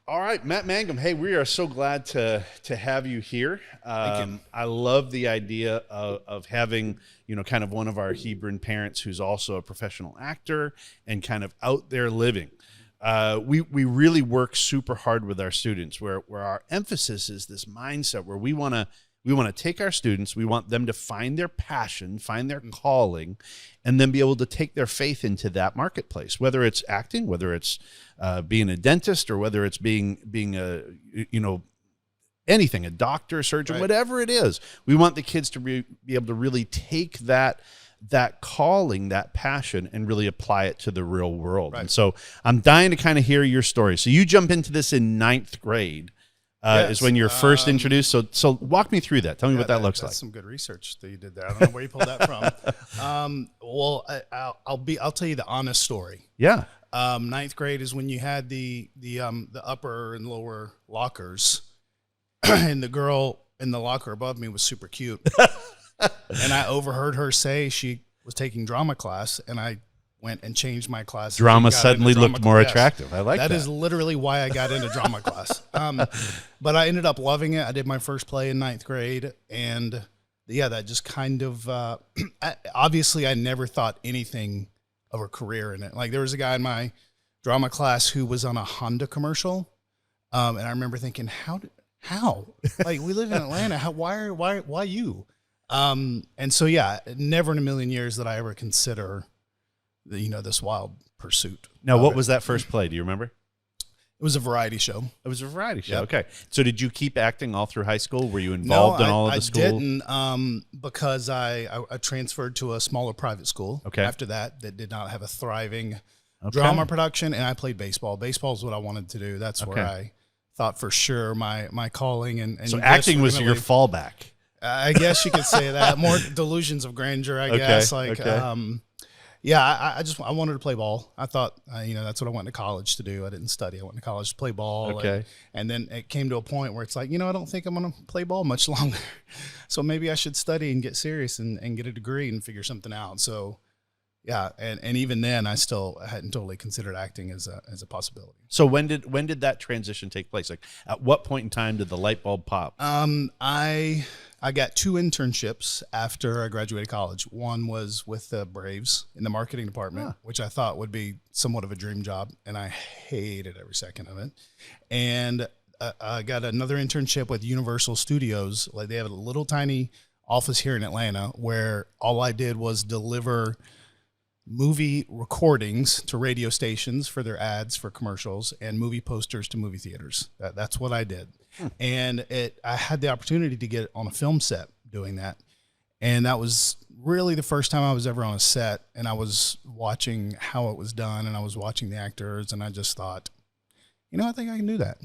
All right, Matt Mangum. Hey, we are so glad to have you here. Thank you. I love the idea of having, kind of one of our Hebron parents who's also a professional actor and kind of out there living. We really work super hard with our students where our emphasis is this mindset where we want to take our students, we want them to find their passion, find their calling, and then be able to take their faith into that marketplace, whether it's acting, whether it's being a dentist, or whether it's being anything, a doctor, a surgeon, Right. whatever it is. We want the kids to be able to really take that calling, that passion, and really apply it to the real world. Right. And so I'm dying to kind of hear your story. So you jump into this in 9th grade. Yes. Is when you're first introduced. So walk me through that. Tell me what that looks like. That's some good research that you did there. I don't know where you pulled that from. I'll tell you the honest story. Yeah. 9th grade is when you had the upper and lower lockers, and the girl in the locker above me was super cute, and I overheard her say she was taking drama class, and I went and changed my class. Drama suddenly looked more class. attractive. I like that. That is literally why I got into drama class. But I ended up loving it. I did my first play in 9th grade, and that just kind of obviously I never thought anything of a career in it. Like, there was a guy in my drama class who was on a Honda commercial, and I remember thinking, how? Like, we live in Atlanta. Why you? And so never in a million years did I ever consider this wild pursuit. Now, what was that first play? Do you remember? It was a variety show. It was a variety show. Yep. Okay. So did you keep acting all through high school? Were you involved in all of the school? I didn't, because I transferred to a smaller private school. Okay. After that did not have a thriving drama production, and I played baseball. Baseball is what I wanted to do. That's where I thought for sure my calling and so acting was your fallback. I guess you could say that. More delusions of grandeur, I guess. Like, I wanted to play ball. I thought, that's what I went to college to do. I didn't study. I went to college to play ball. Okay. And then it came to a point where it's like, I don't think I'm going to play ball much longer. So maybe I should study and get serious and get a degree and figure something out. So, and even then, I hadn't totally considered acting as a possibility. So when did that transition take place? Like, at what point in time did the light bulb pop? I got 2 internships after I graduated college. One was with the Braves in the marketing department, which I thought would be somewhat of a dream job, and I hated every second of it. And I got another internship with Universal Studios. Like, they have a little tiny office here in Atlanta where all I did was deliver movie recordings to radio stations for their ads for commercials, and movie posters to movie theaters. That's what I did. And I had the opportunity to get on a film set doing that. And that was really the first time I was ever on a set, and I was watching how it was done, and I was watching the actors, and I just thought, I think I can do that.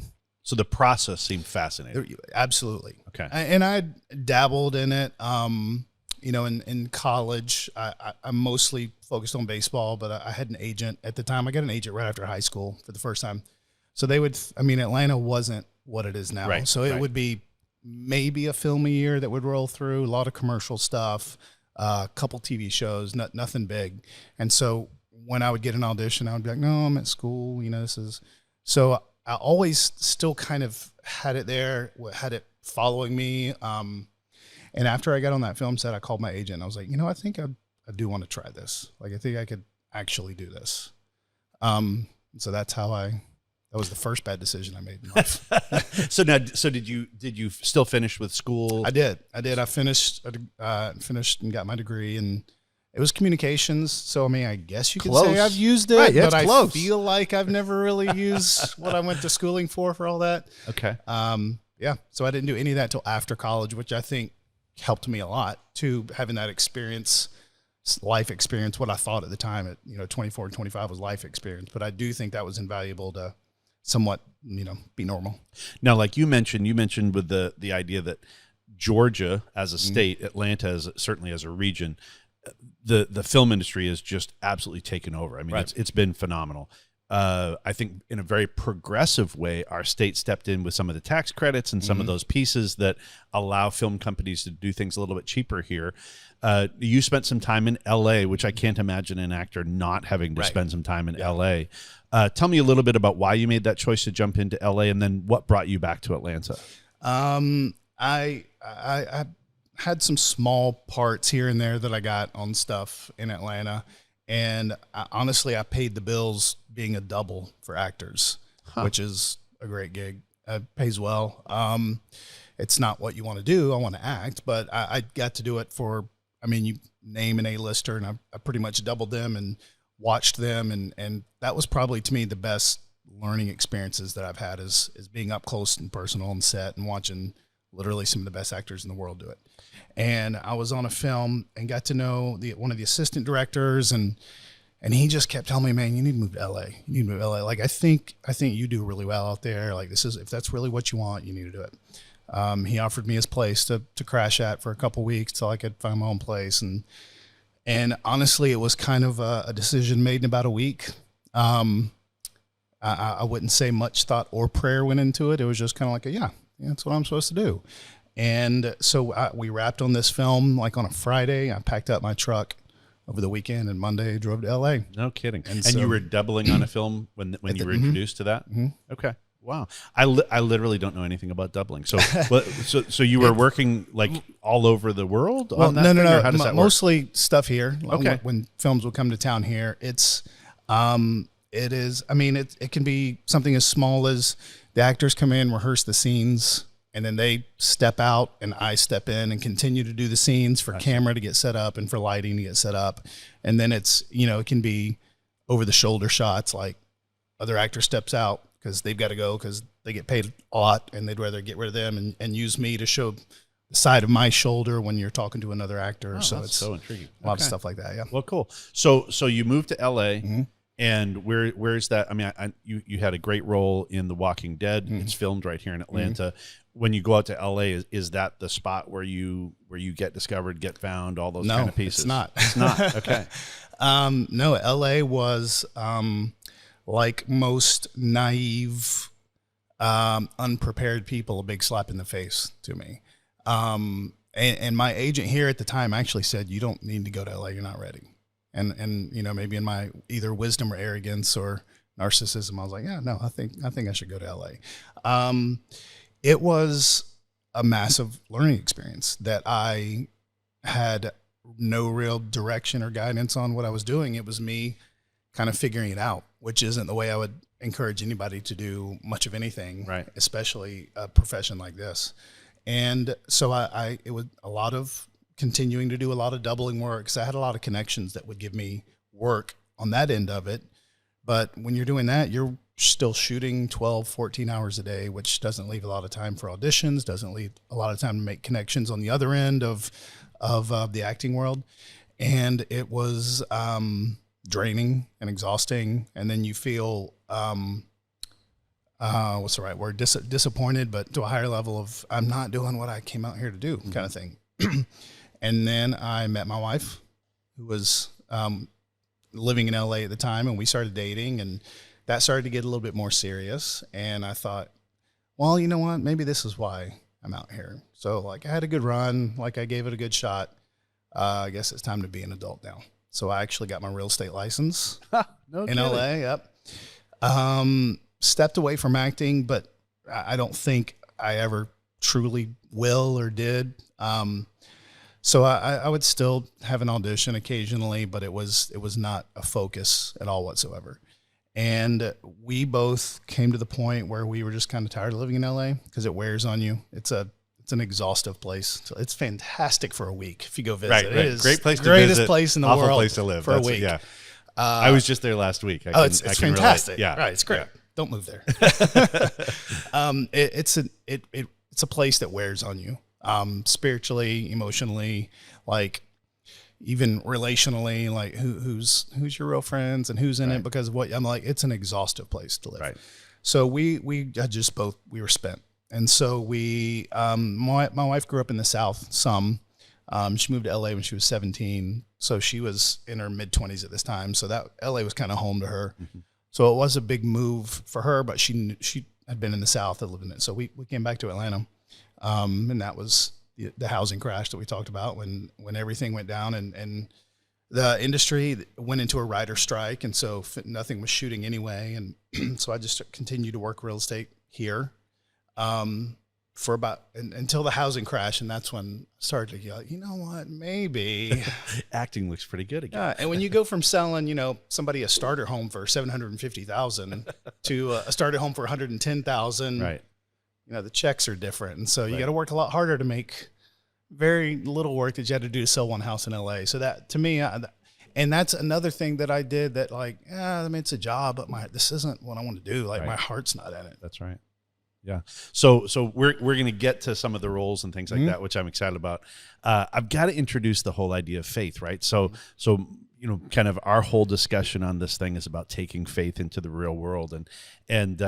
So the process seemed fascinating. Absolutely. Okay. And I dabbled in it. In college, I mostly focused on baseball, but I had an agent at the time. I got an agent right after high school for the first time. So Atlanta wasn't what it is now. Right, so it would be maybe a film a year that would roll through, a lot of commercial stuff, a couple TV shows, nothing big. And so when I would get an audition, I would be like, no, I'm at school. So I always still kind of had it there, had it following me. And after I got on that film set, I called my agent. I was like, I think I do want to try this. Like, I think I could actually do this. So that's how that was the first bad decision I made in life. So did you still finish with school? I did. I finished and got my degree, and it was communications. So, I guess you could say I've used it, right, yeah, but I feel like I've never really used what I went to schooling for all that. Okay. So I didn't do any of that till after college, which I think helped me a lot too, having that experience, life experience. What I thought at the time at 24 and 25 was life experience, but I do think that was invaluable to somewhat be normal. Now, like you mentioned with the idea that Georgia as a state, Atlanta certainly as a region, the film industry has just absolutely taken over. It's been phenomenal. I think in a very progressive way, our state stepped in with some of the tax credits and some of those pieces that allow film companies to do things a little bit cheaper here. You spent some time in LA, which I can't imagine an actor not having to spend some time in LA. Tell me a little bit about why you made that choice to jump into LA, and then what brought you back to Atlanta. I had some small parts here and there that I got on stuff in Atlanta. And honestly, I paid the bills being a double for actors, which is a great gig. It pays well. It's not what you want to do. I want to act, but I got to do it for, I mean, you name an A-lister, and I pretty much doubled them and watched them. And that was probably, to me, the best learning experiences that I've had is being up close and personal on set and watching literally some of the best actors in the world do it. And I was on a film and got to know one of the assistant directors, and he just kept telling me, man, you need to move to LA. You need to move to LA. Like, I think you do really well out there. Like, if that's really what you want, you need to do it. He offered me his place to crash at for a couple weeks till I could find my own place. And honestly, it was kind of a decision made in about a week. I wouldn't say much thought or prayer went into it. It was just kind of like, yeah, that's what I'm supposed to do. And so we wrapped on this film like on a Friday. I packed up my truck over the weekend, and Monday drove to LA. No kidding. And so, you were doubling on a film when you were introduced to that? Okay. Wow. I literally don't know anything about doubling. So so you were working like all over the world on that? No. How does that work? Mostly stuff here. Okay. When films will come to town here, it can be something as small as the actors come in, rehearse the scenes, and then they step out and I step in and continue to do the scenes for camera to get set up and for lighting to get set up. And then it's, it can be over the shoulder shots, like other actor steps out because they've got to go because they get paid a lot and they'd rather get rid of them and use me to show the side of my shoulder when you're talking to another actor. So it's so intriguing. A lot of stuff like that. Yeah. Well, cool. So you moved to LA. And where's that? I mean, you had a great role in The Walking Dead. It's filmed right here in Atlanta. When you go out to LA, is that the spot where you get discovered, get found, all those kind of pieces? No, it's not. It's not. Okay. No, LA was like most naive, unprepared people, a big slap in the face to me. And my agent here at the time actually said, "You don't need to go to LA. You're not ready." And maybe in my either wisdom or arrogance or narcissism, I was like, yeah, no, I think I should go to LA. It was a massive learning experience that I had no real direction or guidance on what I was doing. It was me kind of figuring it out, which isn't the way I would encourage anybody to do much of anything, right? Especially a profession like this. And so it was a lot of continuing to do a lot of doubling work. So I had a lot of connections that would give me work on that end of it. But when you're doing that, you're still shooting 12, 14 hours a day, which doesn't leave a lot of time for auditions, doesn't leave a lot of time to make connections on the other end of the acting world. And it was draining and exhausting. And then you feel, what's the right word? Disappointed, but to a higher level of, I'm not doing what I came out here to do kind of thing. And then I met my wife, who was living in LA at the time, and we started dating, and that started to get a little bit more serious. And I thought, well, you know what? Maybe this is why I'm out here. So like I had a good run, like I gave it a good shot. I guess it's time to be an adult now. So I actually got my real estate license in LA. Yep. Stepped away from acting, but I don't think I ever truly will or did. So I would still have an audition occasionally, but it was not a focus at all whatsoever. And we both came to the point where we were just kind of tired of living in LA because it wears on you. It's an exhaustive place. So it's fantastic for a week if you go visit. Right. It is great place to greatest visit, place in the awful world place to live for a week. Yeah. I was just there last week. It's fantastic. Relate. Yeah. Right. It's great. Yeah. Don't move there. It's a place that wears on you. Spiritually, emotionally, like even relationally, like who's your real friends and who's in it because of what I'm like, it's an exhaustive place to live. Right. So we were spent. And so my wife grew up in the South some. She moved to LA when she was 17. So she was in her mid 20s at this time. So that LA was kind of home to her. So it was a big move for her, but she had been in the South and lived in it. So we came back to Atlanta. And that was the housing crash that we talked about when everything went down and the industry went into a writer strike. And so nothing was shooting anyway. And so I just continued to work real estate here for about until the housing crash. And that's when I started to go, you know what, maybe acting looks pretty good again. Yeah, and when you go from selling, somebody a starter home for $750,000 to a starter home for $110,000, right? The checks are different, and so you got to work a lot harder to make very little work that you had to do to sell one house in LA. So that to me, and that's another thing that I did that it's a job, but this isn't what I want to do. Like my heart's not in it. That's right. Yeah. So we're going to get to some of the roles and things like that, which I'm excited about. I've got to introduce the whole idea of faith, right? So kind of our whole discussion on this thing is about taking faith into the real world. And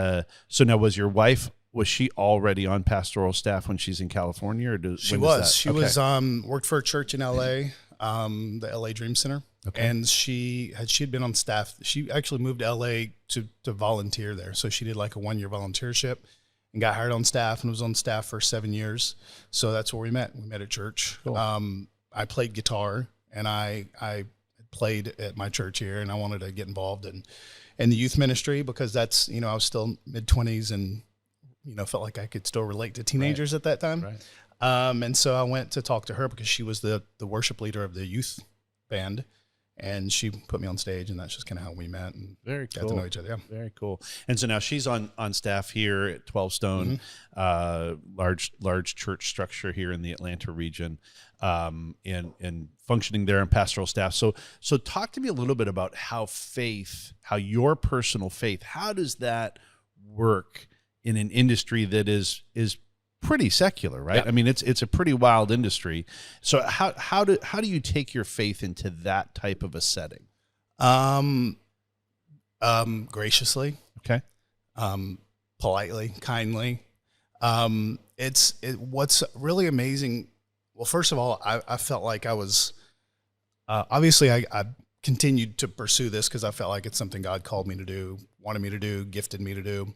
so now was she already on pastoral staff when she's in California, or she was worked for a church in LA, the LA Dream Center. Okay. And she had been on staff. She actually moved to LA to volunteer there. So she did like a 1-year volunteership and got hired on staff and was on staff for 7 years. So that's where we met. We met at church. Cool. I played guitar, and I played at my church here, and I wanted to get involved in the youth ministry because that's, I was still mid-20s and, felt like I could still relate to teenagers at that time. Right. And so I went to talk to her because she was the worship leader of the youth band. And she put me on stage, and that's just kind of how we met and got to know each other. Yeah. Very cool. And so now she's on staff here at 12 Stone, large church structure here in the Atlanta region, and functioning there on pastoral staff. So talk to me a little bit about how your personal faith, how does that work in an industry that is pretty secular, right? Yeah. I mean, it's a pretty wild industry. So how do you take your faith into that type of a setting? Graciously. Okay. Politely, kindly. What's really amazing. Well, first of all, I felt like I was, obviously I continued to pursue this because I felt like it's something God called me to do, wanted me to do, gifted me to do.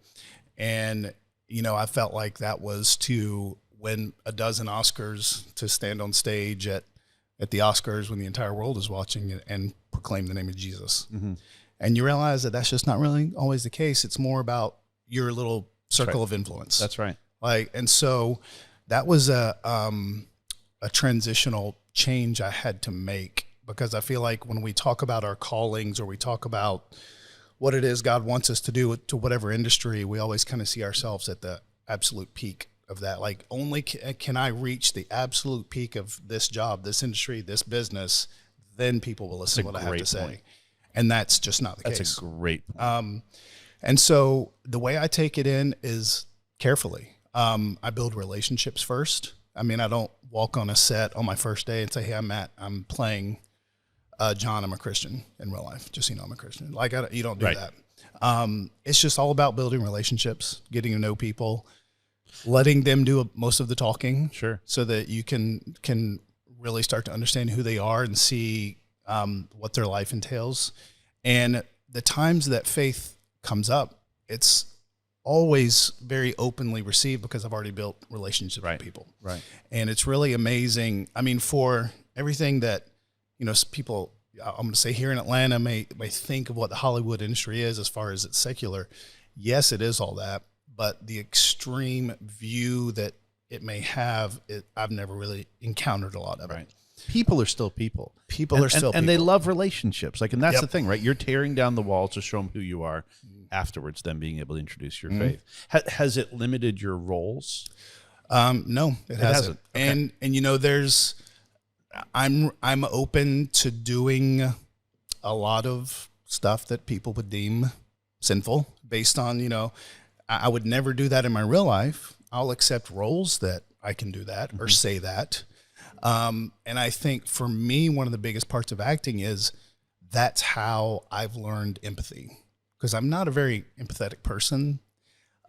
And I felt like that was to win a dozen Oscars, to stand on stage at the Oscars when the entire world is watching and proclaim the name of Jesus. Mm-hmm. And you realize that that's just not really always the case. It's more about your little circle of influence. That's right. And so that was a transitional change I had to make, because I feel like when we talk about our callings or we talk about what it is God wants us to do to whatever industry, we always kind of see ourselves at the absolute peak of that. Like, only can I reach the absolute peak of this job, this industry, this business, then people will listen to what I have to say. And that's just not the case. That's a great point. And so the way I take it in is carefully. I build relationships first. I mean, I don't walk on a set on my first day and say, hey, I'm Matt, I'm playing John, I'm a Christian in real life. Just, I'm a Christian. Like, you don't do that. It's just all about building relationships, getting to know people, letting them do most of the talking. Sure. So that you can really start to understand who they are and see what their life entails. And the times that faith comes up, it's always very openly received because I've already built relationships with people. Right. And it's really amazing. I mean, for everything that, people, I'm going to say here in Atlanta may think of what the Hollywood industry is as far as it's secular. Yes, it is all that, but the extreme view that it may have, I've never really encountered a lot of it. People are still people. And they love relationships. And that's the thing, right? You're tearing down the walls to show them who you are. Afterwards, then being able to introduce your faith. Has it limited your roles? No, it hasn't. Okay. And there's, I'm open to doing a lot of stuff that people would deem sinful based on, I would never do that in my real life. I'll accept roles that I can do that or say that. And I think for me, one of the biggest parts of acting is that's how I've learned empathy, because I'm not a very empathetic person.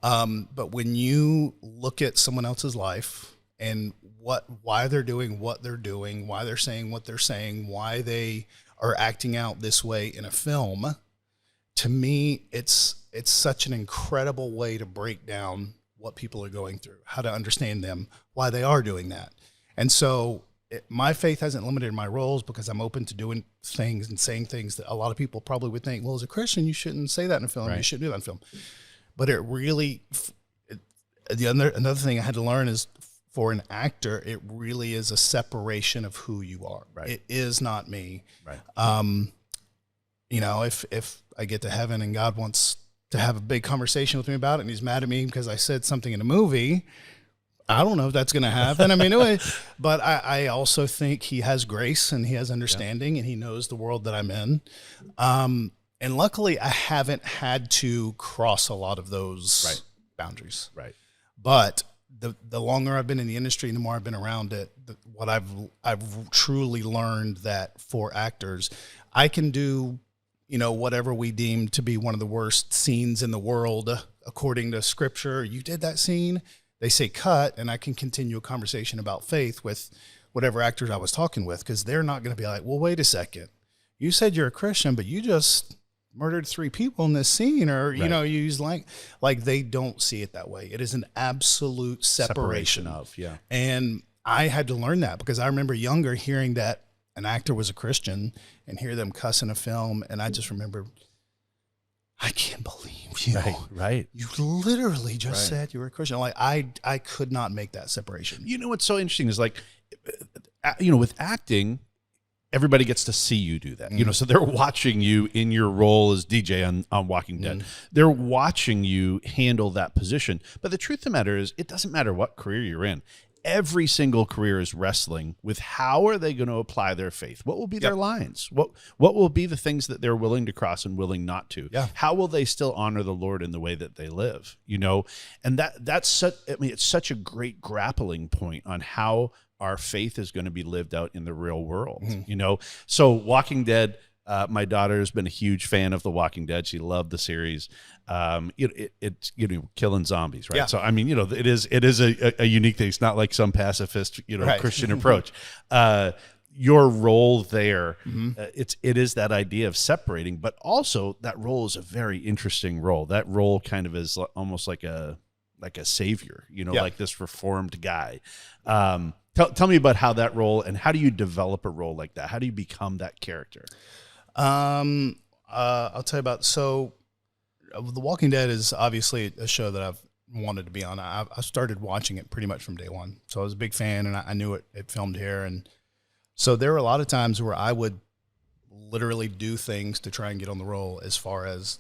But when you look at someone else's life and why they're doing what they're doing, why they're saying what they're saying, why they are acting out this way in a film, to me, it's such an incredible way to break down what people are going through, how to understand them, why they are doing that. And so my faith hasn't limited my roles because I'm open to doing things and saying things that a lot of people probably would think, well, as a Christian, you shouldn't say that in a film. Right. You shouldn't do that in film. But it really, another thing I had to learn is for an actor, it really is a separation of who you are. Right. It is not me. Right. You know, if I get to heaven and God wants to have a big conversation with me about it and he's mad at me because I said something in a movie, I don't know if that's going to happen. I mean, anyway, but I also think he has grace and he has understanding and he knows the world that I'm in. And luckily I haven't had to cross a lot of those boundaries. Right. But the longer I've been in the industry and the more I've been around it, what I've truly learned that for actors, I can do, you know, whatever we deem to be one of the worst scenes in the world, according to scripture. You did that scene, they say cut, and I can continue a conversation about faith with whatever actors I was talking with, because they're not going to be like, well, wait a second. You said you're a Christian, but you just murdered 3 people in this scene, or, you know, you use like they don't see it that way. It is an absolute separation of, And I had to learn that because I remember younger hearing that an actor was a Christian and hear them cuss in a film. And I just remember, I can't believe you. Right. You literally just said you were a Christian. Like I could not make that separation. You know, what's so interesting is like, you know, with acting, everybody gets to see you do that. You know, so they're watching you in your role as DJ on Walking Dead. They're watching you handle that position. But the truth of the matter is, it doesn't matter what career you're in. Every single career is wrestling with how are they going to apply their faith? What will be their lines? What will be the things that they're willing to cross and willing not to? How will they still honor the Lord in the way that they live? You know, and that's such, I mean, it's such a great grappling point on how our faith is going to be lived out in the real world. You know, so Walking Dead. My daughter has been a huge fan of The Walking Dead. She loved the series. It's, you know, killing zombies, right? So, I mean, you know, it is a unique thing. It's not like some pacifist, you know, Christian approach. Your role there, it is that idea of separating, but also that role is a very interesting role. That role kind of is almost like a savior, you know, like this reformed guy. Tell me about how that role, and how do you develop a role like that? How do you become that character? I'll tell you about, so The Walking Dead is obviously a show that I've wanted to be on. I started watching it pretty much from day one. So I was a big fan, and I knew it filmed here. And so there were a lot of times where I would literally do things to try and get on the role. As far as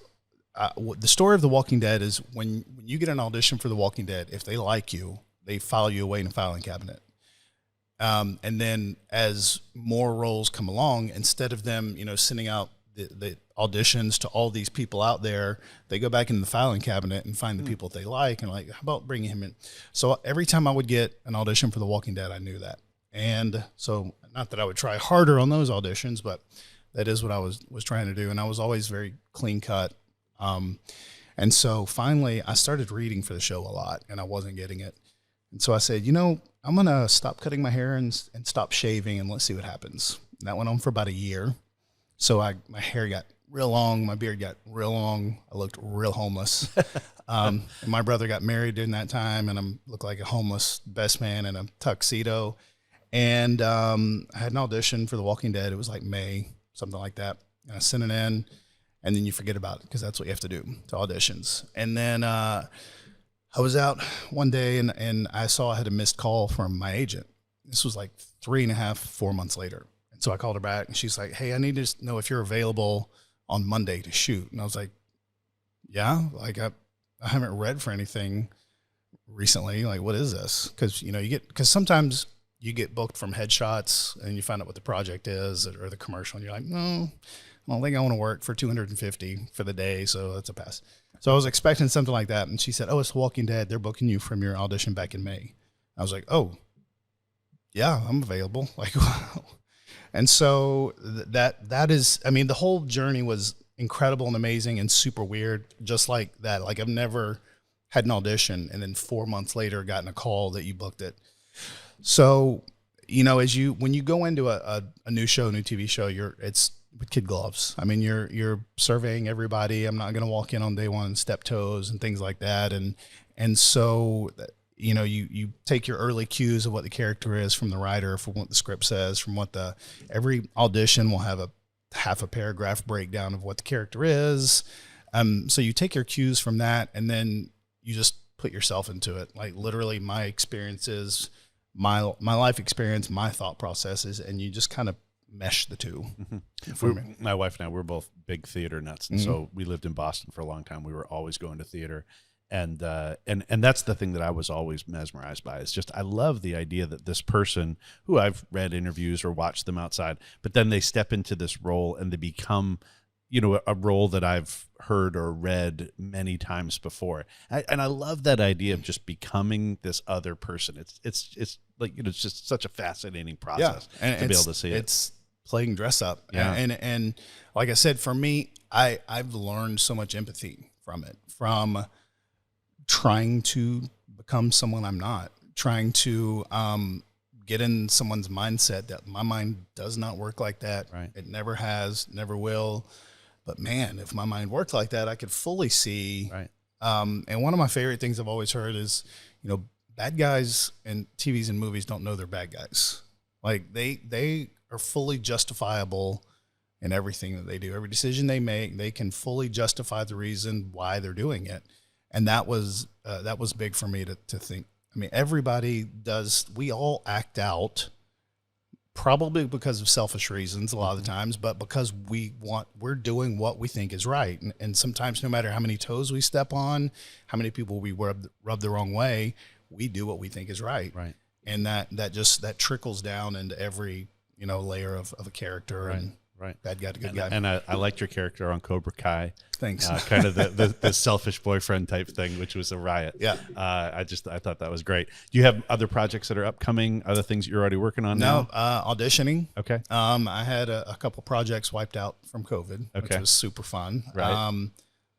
the story of The Walking Dead is, when you get an audition for The Walking Dead, if they like you, they file you away in a filing cabinet. And then as more roles come along, instead of them, you know, sending out the auditions to all these people out there, they go back into the filing cabinet and find the people they like, and like, how about bringing him in? So every time I would get an audition for The Walking Dead, I knew that. And so, not that I would try harder on those auditions, but that is what I was trying to do. And I was always very clean cut. And so finally I started reading for the show a lot, and I wasn't getting it. And so I said, you know, I'm going to stop cutting my hair and stop shaving, and let's see what happens. And that went on for about a year. So my hair got real long. My beard got real long. I looked real homeless. And my brother got married during that time, and I looked like a homeless best man in a tuxedo. And I had an audition for The Walking Dead. It was like May, something like that. And I sent it in, and then you forget about it because that's what you have to do to auditions. And then I was out one day, and I saw I had a missed call from my agent. This was like 3.5, 4 months later. And so I called her back, and she's like, hey, I need to know if you're available on Monday to shoot. And I was like, yeah, like I haven't read for anything recently. Like, what is this? Because, you know, because sometimes you get booked from headshots and you find out what the project is or the commercial, and you're like, no, I don't think I want to work for $250 for the day, so that's a pass. So I was expecting something like that, and she said, oh, it's The Walking Dead. They're booking you from your audition back in May. I was like, oh, yeah, I'm available. Like, wow. And so that is, I mean, the whole journey was incredible and amazing and super weird, just like that. Like, I've never had an audition and then 4 months later gotten a call that you booked it. So, you know, when you go into a new show, new TV show, with kid gloves. I mean, you're surveying everybody. I'm not going to walk in on day one and step toes and things like that. And so, you know, you take your early cues of what the character is from the writer, from what the script says, from what every audition will have a half a paragraph breakdown of what the character is. So you take your cues from that, and then you just put yourself into it. Like literally my experiences, my life experience, my thought processes, and you just kind of mesh the two. My wife and I, we're both big theater nuts. And so we lived in Boston for a long time. We were always going to theater. And that's the thing that I was always mesmerized by. Is just, I love the idea that this person who I've read interviews or watched them outside, but then they step into this role and they become, you know, a role that I've heard or read many times before. And I love that idea of just becoming this other person. It's like, you know, it's just such a fascinating process to be able to see it. It's playing dress up. Yeah. And like I said, for me, I've learned so much empathy from it, from trying to become someone I'm not, trying to get in someone's mindset that my mind does not work like that. Right. It never has, never will. But man, if my mind worked like that, I could fully see. Right. And one of my favorite things I've always heard is, you know, bad guys in TVs and movies don't know they're bad guys. Like they are fully justifiable in everything that they do. Every decision they make, they can fully justify the reason why they're doing it. And that was big for me to think. I mean, everybody does. We all act out, probably because of selfish reasons a lot of the times, but because we're doing what we think is right. And sometimes no matter how many toes we step on, how many people we rub the wrong way, we do what we think is right. Right. And that trickles down into every, you know, layer of a character. Right. And right. bad guy to good guy. And I liked your character on Cobra Kai. Thanks. Kind of the selfish boyfriend type thing, which was a riot. Yeah. I thought that was great. Do you have other projects that are upcoming? Other things you're already working on now? Auditioning. Okay. I had a couple projects wiped out from COVID, which was super fun. Right.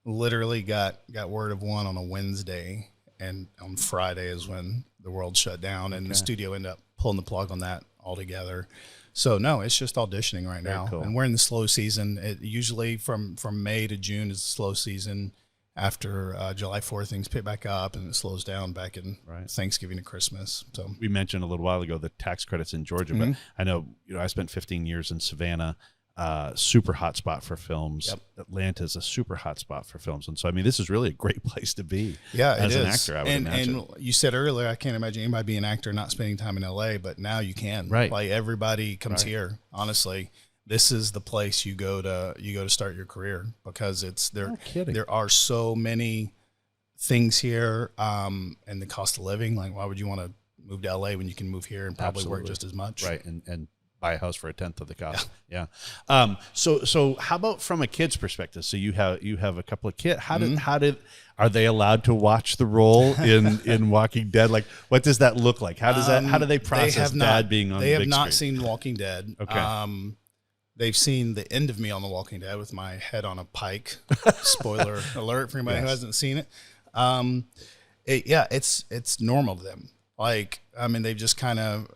Literally got word of one on a Wednesday, and on Friday is when the world shut down, and the studio ended up pulling the plug on that altogether. So no, it's just auditioning right now, cool. and we're in the slow season. It usually from May to June is the slow season. After July 4th, things pick back up, and it slows down back in Thanksgiving to Christmas. So we mentioned a little while ago the tax credits in Georgia, but I know, you know, I spent 15 years in Savannah. Super hot spot for films. Yep. Atlanta is a super hot spot for films, and so I mean, this is really a great place to be. Yeah, as it an is. actor, I would imagine. And you said earlier, I can't imagine anybody being an actor not spending time in LA, but now you can. Right. Like everybody comes here. Honestly, this is the place you go to start your career, because it's there. No kidding. There are so many things here, and the cost of living. Like, why would you want to move to LA when you can move here and probably work just as much? Right. And buy a house for a tenth of the cost. Yeah. So how about from a kid's perspective? So you have a couple of kids. Are they allowed to watch the role in Walking Dead? Like, what does that look like? How do they process Dad being on the big screen? They have not seen Walking Dead. Okay. They've seen the end of me on The Walking Dead with my head on a pike. Spoiler alert for anybody who hasn't seen it. It's normal to them. Like, I mean, they've just kind of,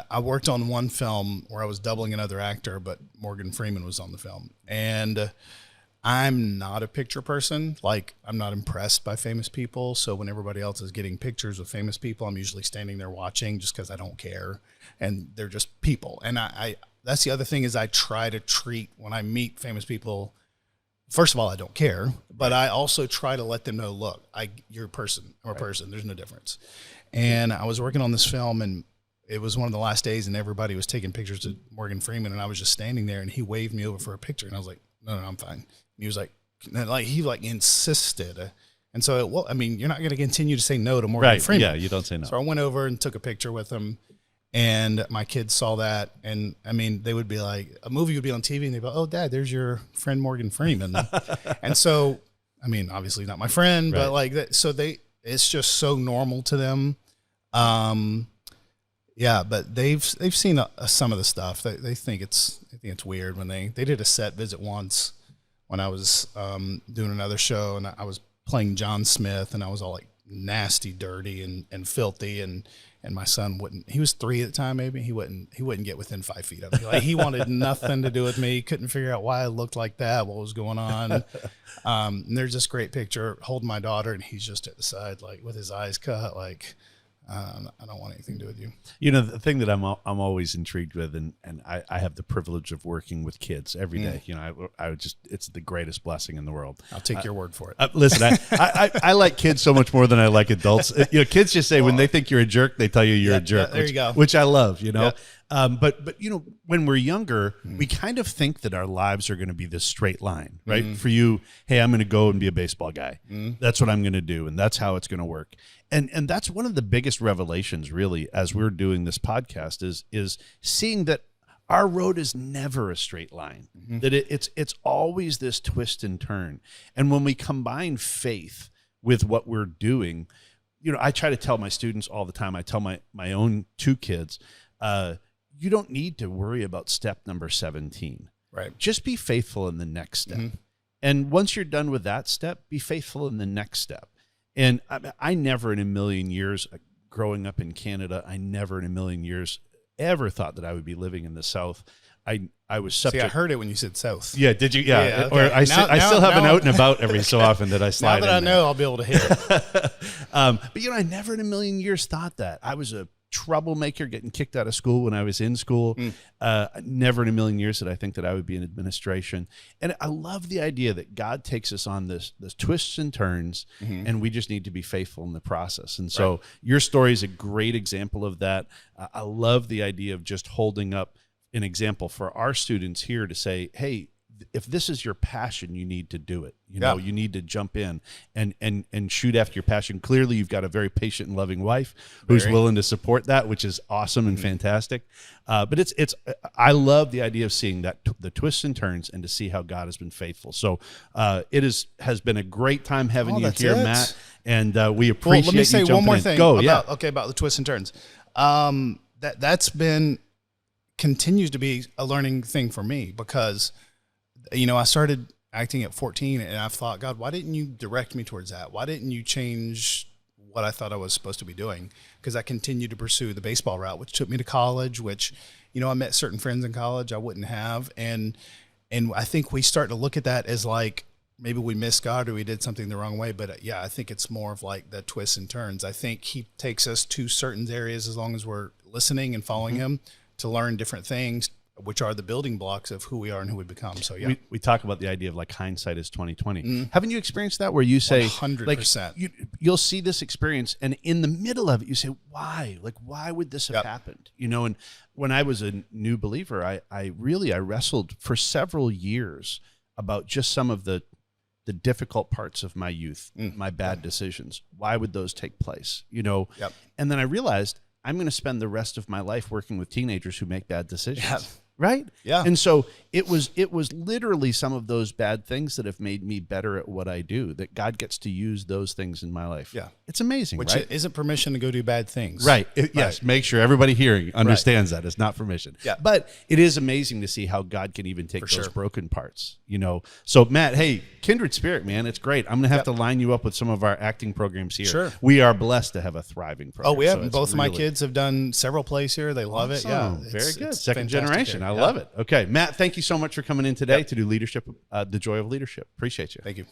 I worked on one film where I was doubling another actor, but Morgan Freeman was on the film. And I'm not a picture person. Like, I'm not impressed by famous people. So when everybody else is getting pictures with famous people, I'm usually standing there watching just because I don't care. And they're just people. And I that's the other thing, is I try to treat, when I meet famous people, first of all, I don't care, but I also try to let them know, look, you're a person. I'm a person. There's no difference. And I was working on this film, and it was one of the last days, and everybody was taking pictures of Morgan Freeman, and I was just standing there, and he waved me over for a picture, and I was like, no, I'm fine. And he was like, he insisted. And so, I mean, you're not going to continue to say no to Morgan Freeman. Yeah, you don't say no. So I went over and took a picture with him, and my kids saw that, and I mean, they would be like, a movie would be on TV, and they'd be like, oh, Dad, there's your friend Morgan Freeman. And so, I mean, obviously not my friend, but like that. So it's just so normal to them. Yeah, but they've seen some of the stuff. They think it's weird when they did a set visit once when I was doing another show, and I was playing John Smith, and I was all like nasty, dirty, and filthy, and And my son wouldn't. He was 3 at the time, maybe. He wouldn't get within 5 feet of me. Like, he wanted nothing to do with me. Couldn't figure out why I looked like that. What was going on? And there's this great picture holding my daughter, and he's just at the side, like with his eyes cut, like, I don't want anything to do with you. You know, the thing that I'm always intrigued with, and I have the privilege of working with kids every day. You know, I just, it's the greatest blessing in the world. I'll take your word for it. Listen, I like kids so much more than I like adults. You know, kids just say when they think you're a jerk, they tell you you're a jerk. There you go. Which I love, you know. But you know, when we're younger, we kind of think that our lives are going to be this straight line, right? For you, hey, I'm going to go and be a baseball guy. That's what I'm going to do, and that's how it's going to work. And that's one of the biggest revelations, really, as we're doing this podcast, is seeing that our road is never a straight line. That it's always this twist and turn. And when we combine faith with what we're doing, you know, I try to tell my students all the time. I tell my own 2 kids, you don't need to worry about step number 17. Right. Just be faithful in the next step. And once you're done with that step, be faithful in the next step. And I never in a million years, growing up in Canada, I never in a million years ever thought that I would be living in the South. I was subject. See, I heard it when you said South. Yeah, did you? Yeah. Yeah, okay. Or I still have an out and about every so often that I slide Now that I in know, I'll be able to hit it. but, you know, I never in a million years thought that. I was a troublemaker getting kicked out of school when I was in school. Never in a million years did I think that I would be in administration. And I love the idea that God takes us on this twists and turns, and we just need to be faithful in the process. And so your story is a great example of that. I love the idea of just holding up an example for our students here to say, hey, if this is your passion, you need to do it. You know, you need to jump in and shoot after your passion. Clearly, you've got a very patient and loving wife who's willing to support that, which is awesome and fantastic. But I love the idea of seeing that the twists and turns and to see how God has been faithful. So it has been a great time having you here, Matt. And we appreciate let me say you jumping one more in. thing. Go, about the twists and turns. That's been continues to be a learning thing for me because, you know, I started acting at 14 and I thought, God, why didn't you direct me towards that? Why didn't you change what I thought I was supposed to be doing? Because I continued to pursue the baseball route, which took me to college, which, you know, I met certain friends in college I wouldn't have. And I think we start to look at that as like, maybe we missed God or we did something the wrong way. But yeah, I think it's more of like the twists and turns. I think he takes us to certain areas as long as we're listening and following him to learn different things, which are the building blocks of who we are and who we become. So yeah, we talk about the idea of like hindsight is 20/20. Haven't you experienced that where you say 100%? Like you'll see this experience, and in the middle of it, you say, "Why? Like, why would this have happened?" You know. And when I was a new believer, I wrestled for several years about just some of the difficult parts of my youth, my bad decisions. Why would those take place? You know. And then I realized I'm going to spend the rest of my life working with teenagers who make bad decisions. Right? Yeah. And so it was literally some of those bad things that have made me better at what I do, that God gets to use those things in my life. Yeah. It's amazing, Which right? isn't permission to go do bad things. Right. Yes. Make sure everybody hearing understands that. It's not permission. Yeah. But it is amazing to see how God can even take those broken parts, you know? So Matt, hey, kindred spirit, man. It's great. I'm going to have to line you up with some of our acting programs here. Sure. We are blessed to have a thriving program. Oh, we have. Both of my kids have done several plays here. They love it. Yeah. Very good. It's Second fantastic generation. here. I love it. Okay. Matt, thank you so much for coming in today to do leadership, the joy of leadership. Appreciate you. Thank you.